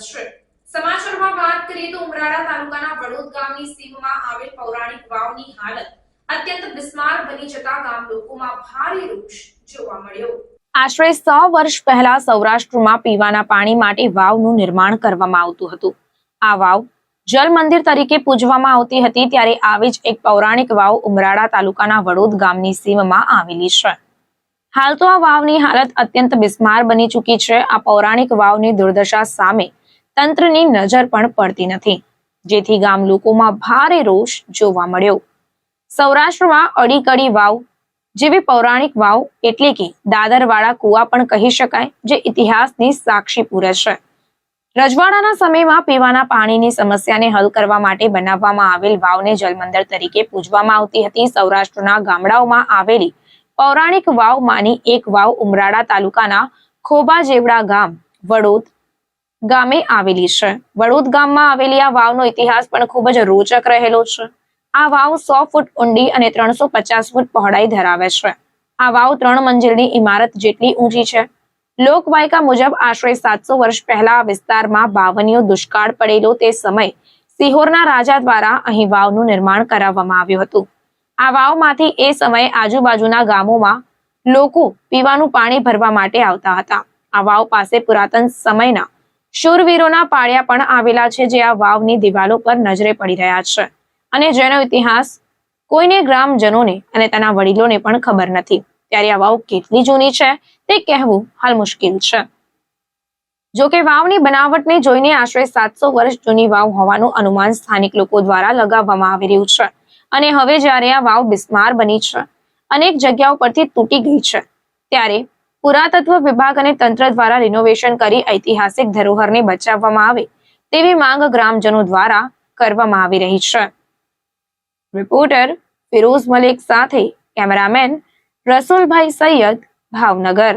સ્વાગત છે। સમાચારમાં વાત કરીએ તો ઉમરાળા તાલુકાના વડોદ ગામની સીમમાં આવેલ પૌરાણિક વાવની હાલત અત્યંત બિસ્માર બની જતા ગામ લોકોમાં ભારે રોષ જોવા મળ્યો। આશરે 100 વર્ષ પહેલા સૌરાષ્ટ્રમાં પીવાના પાણી માટે વાવનું નિર્માણ કરવામાં આવતું હતું। આ વાવ જલ મંદિર તરીકે પૂજવામાં આવતી હતી, ત્યારે આવી જ એક પૌરાણિક વાવ ઉમરાળા તાલુકાના વડોદ ગામની સીમમાં આવેલી છે। હાલ તો આ વાવની હાલત અત્યંત બિસ્માર બની ચૂકી છે। આ પૌરાણિક વાવની દુર્દશા સામે તંત્રની નજર પણ પડતી નથી, જેથી ગામ લોકોમાં ભારે રોષ જોવા મળ્યો। સૌરાષ્ટ્રમાં અડીકડી વાવ જેવી પૌરાણિક વાવ એટલે કે દાદરવાળા કુવા પણ કહી શકાય, જે ઇતિહાસની સાક્ષી પૂરે છે। રજવાડાના સમયમાં પીવાના પાણીની સમસ્યાને હલ કરવા માટે બનાવવામાં આવેલ વાવને જલમંદિર તરીકે પૂજવામાં આવતી હતી। સૌરાષ્ટ્રના ગામડાઓમાં આવેલી પૌરાણિક વાવમાંની એક વાવ ઉમરાળા તાલુકાના ખોબા જેવડા ગામ વડોદ ગામે આવેલી છે। વડોદ ગામમાં આવેલી આ વાવનો ઇતિહાસ પણ ખૂબ જ રોચક રહેલો છે। આ વાવ 100 ફૂટ ઊંડી અને 350 ફૂટ પહોળાઈ ધરાવે છે। આ વાવ 3 મંજિલની ઇમારત જેટલી ઊંચી છે। લોકવાયકા મુજબ આશરે 700 વર્ષ પહેલા આ વિસ્તારમાં બાવનીયો દુષ્કાળ પડેલો તે સમયે સિહોરના રાજા દ્વારા અહીં વાવનું નિર્માણ કરાવવામાં આવ્યું હતું। આ વાવમાંથી એ સમયે આજુબાજુના ગામોમાં લોકો પીવાનું પાણી ભરવા માટે આવતા હતા। આ વાવ પાસે પુરાતન સમયના શૂરવીરોના પાળિયા પણ આવેલા છે, જે આ વાવની દિવાલો પર નજરે પડી રહ્યા છે અને જેનો ઇતિહાસ કોઈને ગ્રામજનોને અને તેના વડીલોને પણ ખબર નથી। ત્યારે આ વાવ કેટલી જૂની છે તે કહેવું હાલ મુશ્કેલ છે। જોકે વાવની બનાવટને જોઈને આશરે 700 વર્ષ જૂની વાવ હોવાનું અનુમાન સ્થાનિક લોકો દ્વારા લગાવવામાં આવી રહ્યું છે અને હવે જ્યારે આ વાવ બિસ્માર બની છે, અનેક જગ્યાઓ પરથી તૂટી ગઈ છે, ત્યારે પુરાતત્વ વિભાગ અને તંત્ર દ્વારા રિનોવેશન કરી ઐતિહાસિક ધરોહરને બચાવવામાં આવે તેવી માંગ ગ્રામજનો દ્વારા કરવામાં આવી રહી છે। રિપોર્ટર ફિરોઝ મલિક સાથે કેમેરામેન રસુલભાઈ સૈયદ, ભાવનગર।